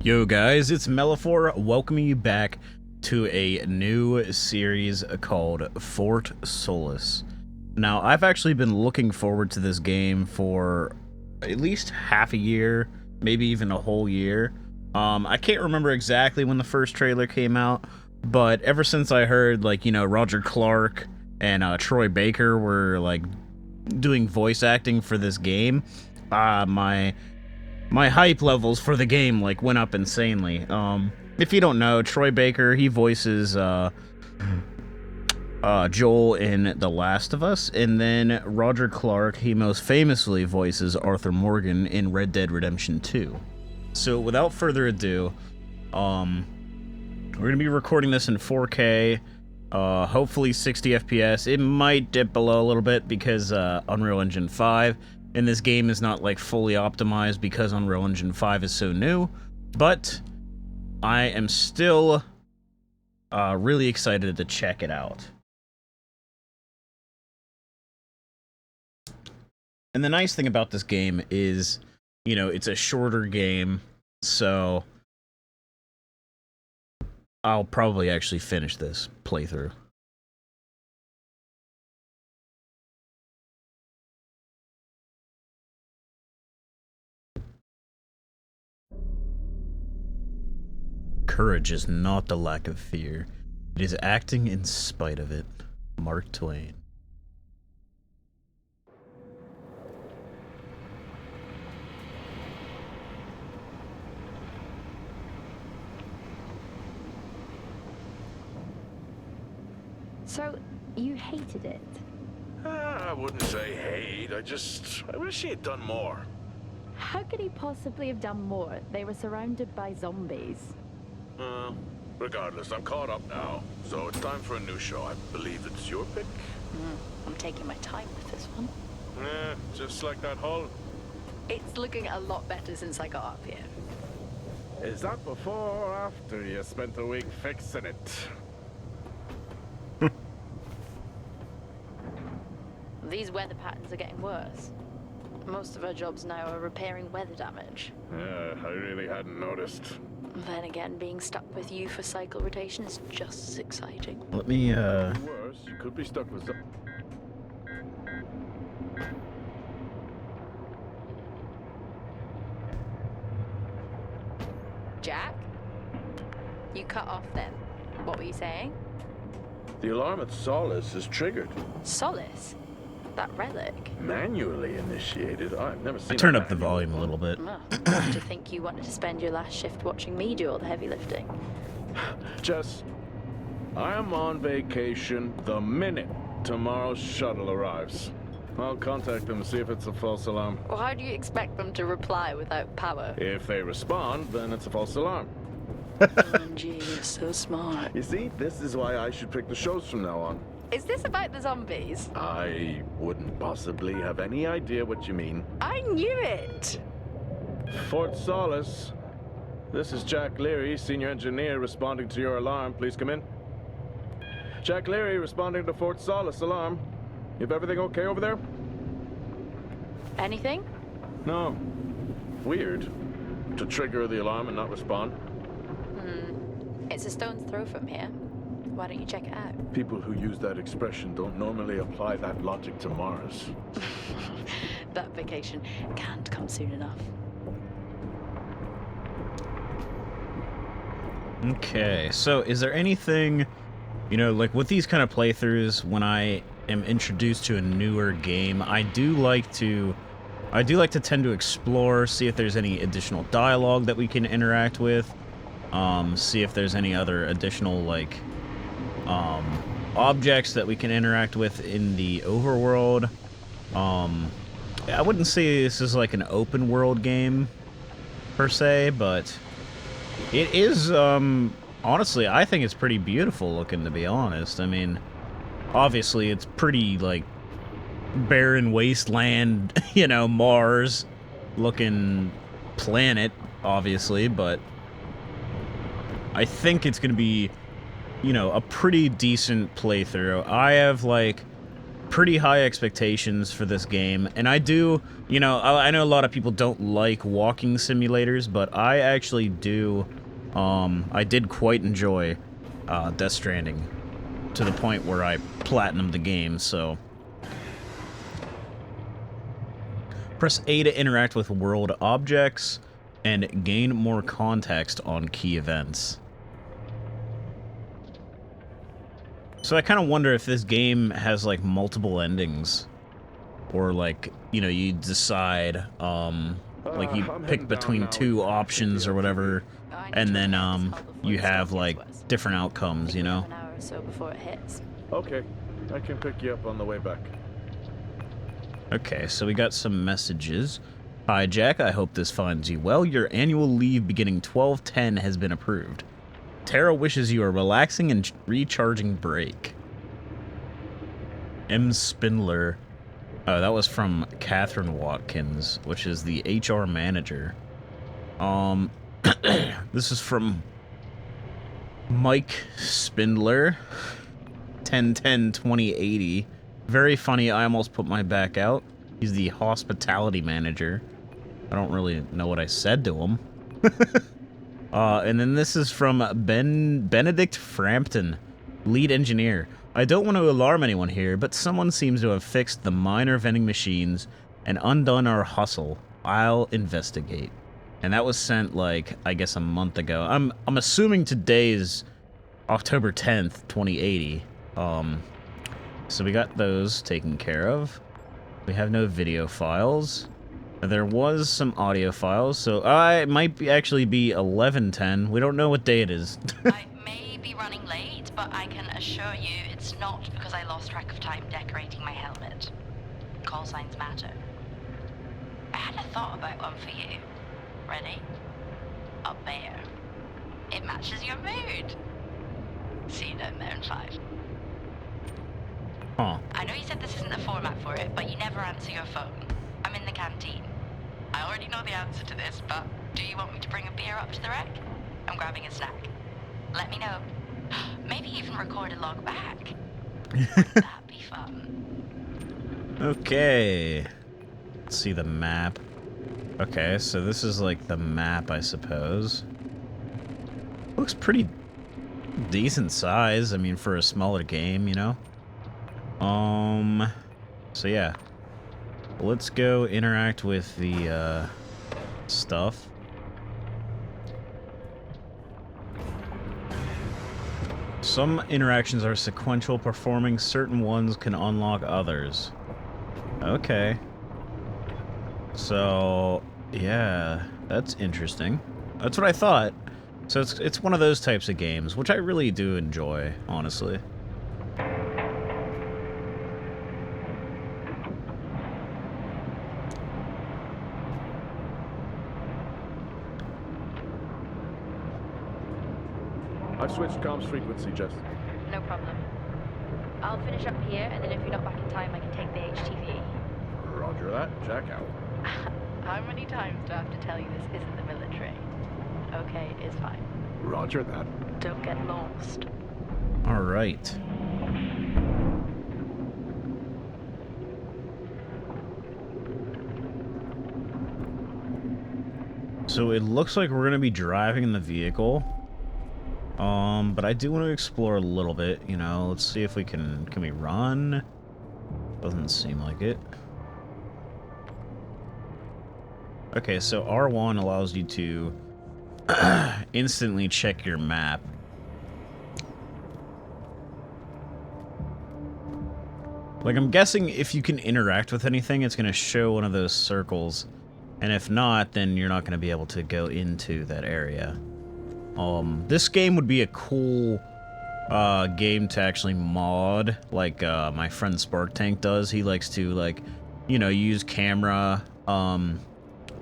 Yo guys, it's Melifor welcoming you back to a new series called Fort Solis. Now, I've actually been looking forward to this game for at least half a year, maybe even a whole year. I can't remember exactly when the first trailer came out, but ever since I heard, Roger Clark and Troy Baker were, doing voice acting for this game, my hype levels for the game went up insanely. If you don't know, Troy Baker, he voices Joel in The Last of Us, and then Roger Clark, he most famously voices Arthur Morgan in Red Dead Redemption 2. So without further ado, we're gonna be recording this in 4K, hopefully 60 FPS. It might dip below a little bit because Unreal Engine 5 and this game is not fully optimized because Unreal Engine 5 is so new, but I am still really excited to check it out. And the nice thing about this game is, it's a shorter game, so I'll probably actually finish this playthrough. Courage is not the lack of fear. It is acting in spite of it. Mark Twain. So, you hated it? I wouldn't say hate, I wish he had done more. How could he possibly have done more? They were surrounded by zombies. Regardless, I'm caught up now, so it's time for a new show. I believe it's your pick? I'm taking my time with this one. Just like that hull. It's looking a lot better since I got up here. Is that before or after you spent a week fixing it? These weather patterns are getting worse. Most of our jobs now are repairing weather damage. Yeah, I really hadn't noticed. Then again, being stuck with you for cycle rotation is just as exciting. Let me, Worse, you could be stuck with some... Jack? You cut off then. What were you saying? The alarm at Solis is triggered. Solis? That relic? Manually initiated? I've never seen turn up the volume a little bit. Oh, to think you wanted to spend your last shift watching me do all the heavy lifting. Jess, I am on vacation the minute tomorrow's shuttle arrives. I'll contact them and see if it's a false alarm. Well, how do you expect them to reply without power? If they respond, then it's a false alarm. Gee, you're so smart. You see, this is why I should pick the shows from now on. Is this about the zombies? I wouldn't possibly have any idea what you mean. I knew it! Fort Solis. This is Jack Leary, senior engineer, responding to your alarm. Please come in. Jack Leary responding to Fort Solis alarm. You have everything okay over there? Anything? No. Weird. To trigger the alarm and not respond. It's a stone's throw from here. Why don't you check it out? People who use that expression don't normally apply that logic to Mars. That vacation can't come soon enough. Okay, so is there anything, with these kind of playthroughs, when I am introduced to a newer game, I do like to tend to explore, see if there's any additional dialogue that we can interact with, see if there's any other additional, objects that we can interact with in the overworld. I wouldn't say this is an open world game, per se, but it is, honestly, I think it's pretty beautiful looking, to be honest. I mean, obviously, it's pretty, barren wasteland, Mars looking planet, obviously, but I think it's going to be, a pretty decent playthrough. I have, pretty high expectations for this game, and I do, you know, I know a lot of people don't like walking simulators, but I actually do, I did quite enjoy Death Stranding to the point where I platinumed the game, so. Press A to interact with world objects and gain more context on key events. So I kind of wonder if this game has, like, multiple endings. Or, like, you know, you decide, like, you pick between two options or whatever, and then, you have, like, different outcomes, you know? An hour or so before it hits. Okay, I can pick you up on the way back. Okay, so we got some messages. Hi, Jack. I hope this finds you well. Your annual leave beginning 12/10 has been approved. Tara wishes you a relaxing and recharging break. M. Spindler. Oh, that was from Catherine Watkins, which is the HR manager. This is from Mike Spindler. 10/10/2080. Very funny. I almost put my back out. He's the hospitality manager. I don't really know what I said to him. And then this is from Benedict Frampton, lead engineer. I don't want to alarm anyone here, but someone seems to have fixed the minor vending machines and undone our hustle. I'll investigate. And that was sent, like, I guess a month ago. I'm assuming today is October 10th, 2080. So we got those taken care of. We have no video files. There was some audio files, so it might actually be 11/10. We don't know what day it is. I may be running late, but I can assure you it's not because I lost track of time decorating my helmet. Call signs matter. I had a thought about one for you. Ready? A bear. It matches your mood. See you down there in 5. Huh. I know you said this isn't the format for it, but you never answer your phone. I'm in the canteen. I already know the answer to this, but do you want me to bring a beer up to the wreck? I'm grabbing a snack. Let me know. Maybe even record a log back. Wouldn't that be fun? Okay. Let's see the map. Okay, so this is like the map, I suppose. Looks pretty decent size, I mean, for a smaller game, you know? So yeah. Let's go interact with the, stuff. Some interactions are sequential, performing certain ones can unlock others. Okay. So, yeah, that's interesting. That's what I thought. So it's one of those types of games, which I really do enjoy, honestly. I've switched comms frequency, Jess. No problem. I'll finish up here, and then if you're not back in time, I can take the HTV. Roger that. Jack out. How many times do I have to tell you this isn't the military? Okay, it's fine. Roger that. Don't get lost. All right. So it looks like we're going to be driving in the vehicle. But I do want to explore a little bit, you know. Let's see if we can we run? Doesn't seem like it. Okay, so R1 allows you to instantly check your map. Like, I'm guessing if you can interact with anything, it's going to show one of those circles. And if not, then you're not going to be able to go into that area. This game would be a cool game to actually mod, like my friend Spark Tank does. He likes to, like, you know, use camera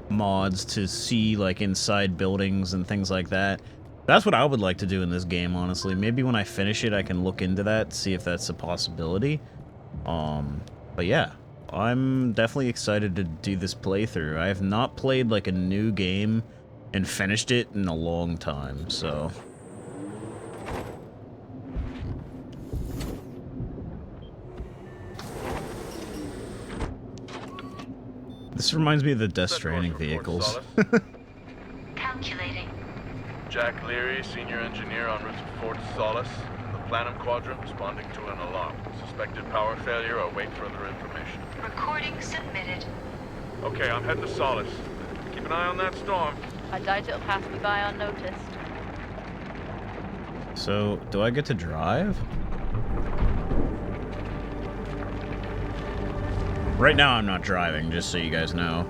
mods to see, like, inside buildings and things like that. That's what I would like to do in this game, honestly. Maybe when I finish it, I can look into that, see if that's a possibility. But yeah, I'm definitely excited to do this playthrough. I have not played, like, a new game and finished it in a long time, so... This reminds me of the Death Set Stranding course for Fort vehicles. Solis. Calculating. Jack Leary, senior engineer en route to Fort Solis. The Planum Quadrant responding to an alarm. Suspected power failure. Await further information. Recording submitted. Okay, I'm heading to Solis. Keep an eye on that storm. I doubt it'll pass me by unnoticed. So, do I get to drive? Right now I'm not driving, just so you guys know.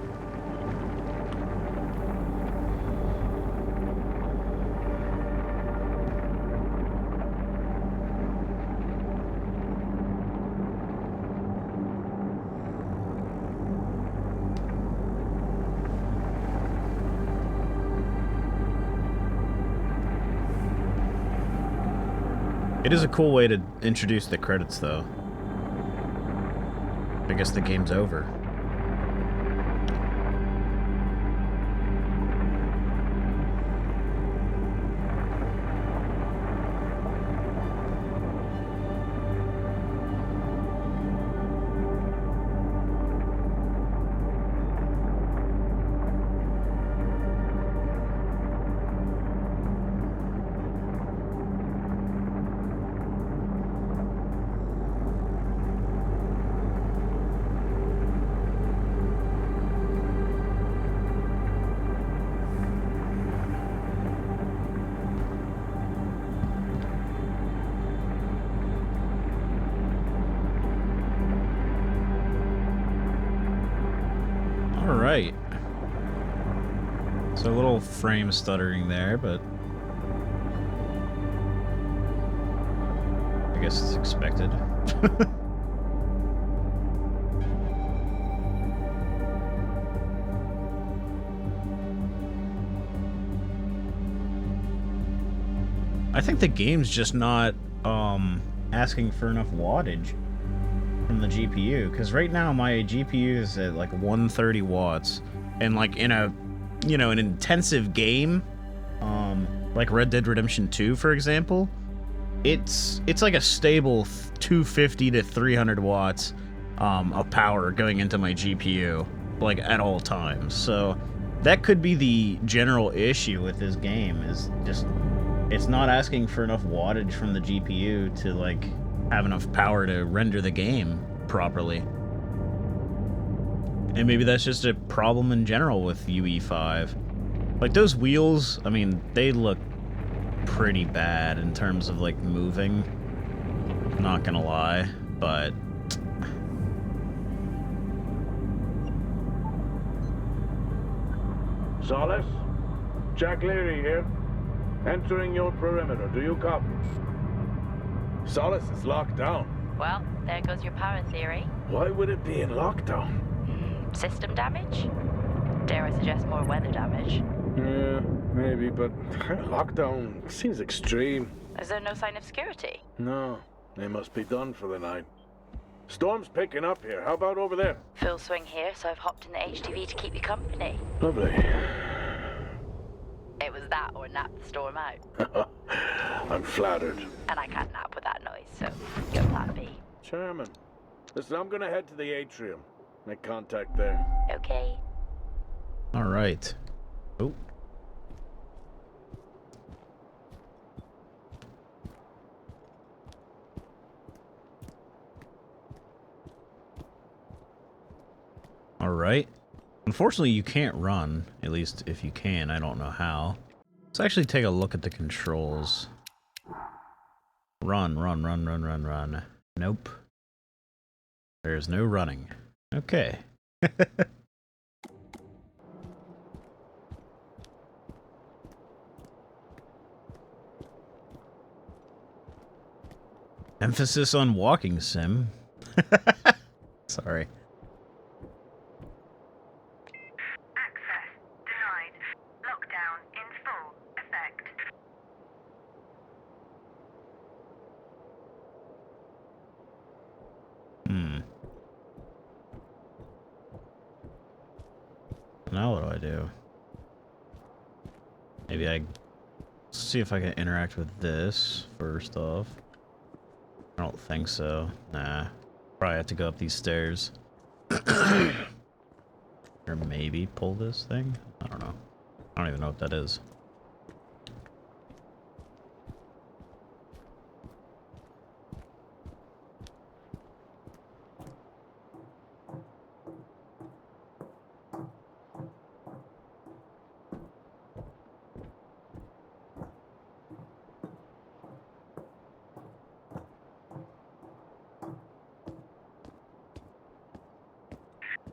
It is a cool way to introduce the credits, though. I guess the game's over. Alright. So a little frame stuttering there, but I guess it's expected. I think the game's just not asking for enough wattage from the GPU, because right now my GPU is at like 130 watts, and like in a, you know, an intensive game, like Red Dead Redemption 2, for example, it's like a stable 250 to 300 watts of power going into my GPU, like at all times. So that could be the general issue with this game, is just it's not asking for enough wattage from the GPU to like have enough power to render the game properly. And maybe that's just a problem in general with UE5. Like those wheels, I mean, they look pretty bad in terms of like moving. Not gonna lie, but Solis? Jack Leary here. Entering your perimeter. Do you copy? Solis is locked down. Well, there goes your power theory. Why would it be in lockdown? System damage? Dare I suggest more weather damage? Yeah, maybe, but lockdown seems extreme. Is there no sign of security? No, they must be done for the night. Storm's picking up here. How about over there? Full swing here, so I've hopped in the HTV to keep you company. Lovely. It was that or nap the storm out. I'm flattered. And I can't nap with that noise, so your plan B. Chairman, listen, I'm gonna head to the atrium. Make contact there. Okay. alright. Oh. Alright. Unfortunately, you can't run. At least if you can, I don't know how. Let's actually take a look at the controls. Run, run, run, run, run, run. Nope. There's no running. Okay. Emphasis on walking sim. Sorry. Access denied. Lockdown in full effect. Now what do I do? Maybe I see if I can interact with this first off. I don't think so. Nah. Probably have to go up these stairs. Or maybe pull this thing? I don't know. I don't even know what that is.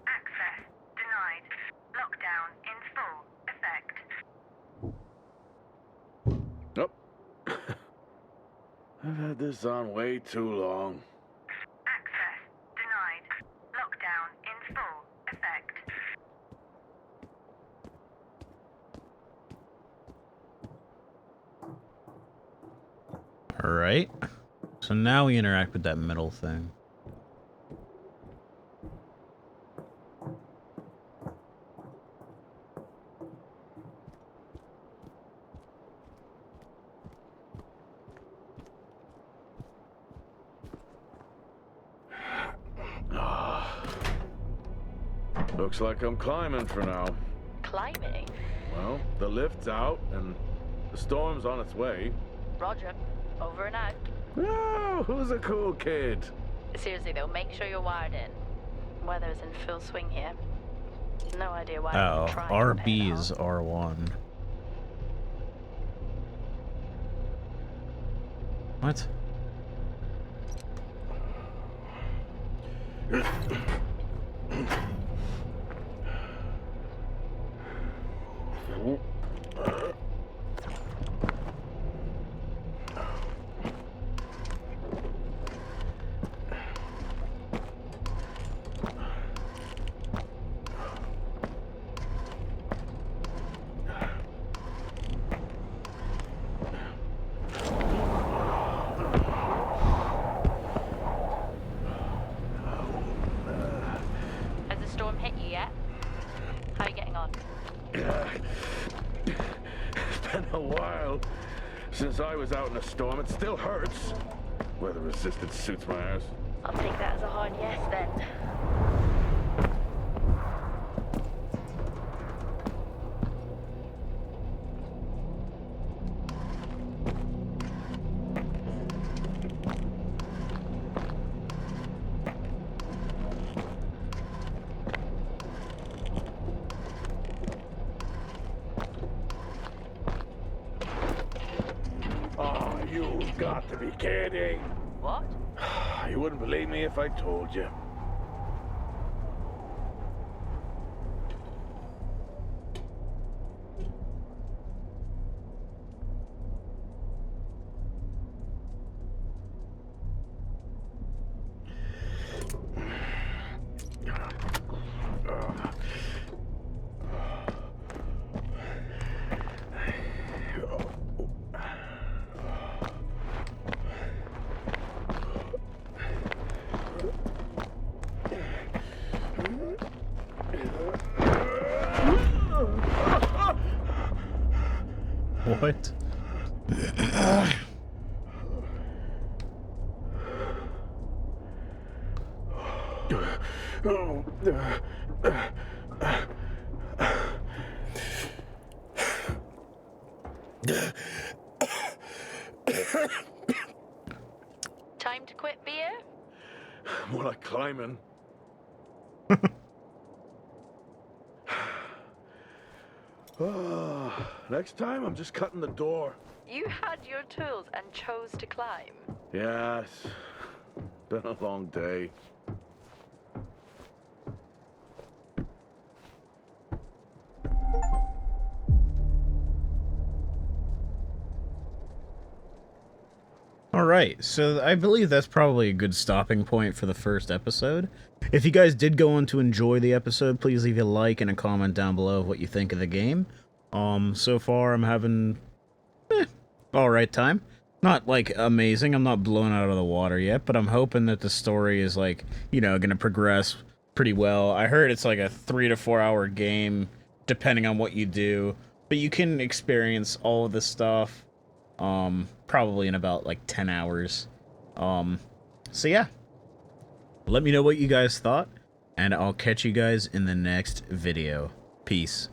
Access denied. Lockdown in full effect. Nope. I've had this on way too long. Access denied. Lockdown in full effect. Alright. So now we interact with that middle thing. Looks like I'm climbing for now. Climbing? Well, the lift's out and the storm's on its way. Roger. Over and out. Oh, who's a cool kid? Seriously though, make sure you're wired in. Weather's in full swing here. No idea why Oh, I'm trying. RB is R1. What? Has the storm hit you yet? How are you getting on? It's been a while since I was out in a storm. It still hurts. Weather resistance suits my ass. I'll take that as a hard yes then. Oh, you've got to be kidding. What? You wouldn't believe me if I told you. What? Time to quit beer? More like climbing. Next time, I'm just cutting the door. You had your tools and chose to climb. Yes. Been a long day. Alright, so I believe that's probably a good stopping point for the first episode. If you guys did go on to enjoy the episode, please leave a like and a comment down below of what you think of the game. So far I'm having alright time. Not, like, amazing, I'm not blown out of the water yet, but I'm hoping that the story is, like, you know, gonna progress pretty well. I heard it's like a 3 to 4 hour game, depending on what you do, but you can experience all of this stuff probably in about like 10 hours. So yeah, let me know what you guys thought. And I'll catch you guys in the next video. Peace.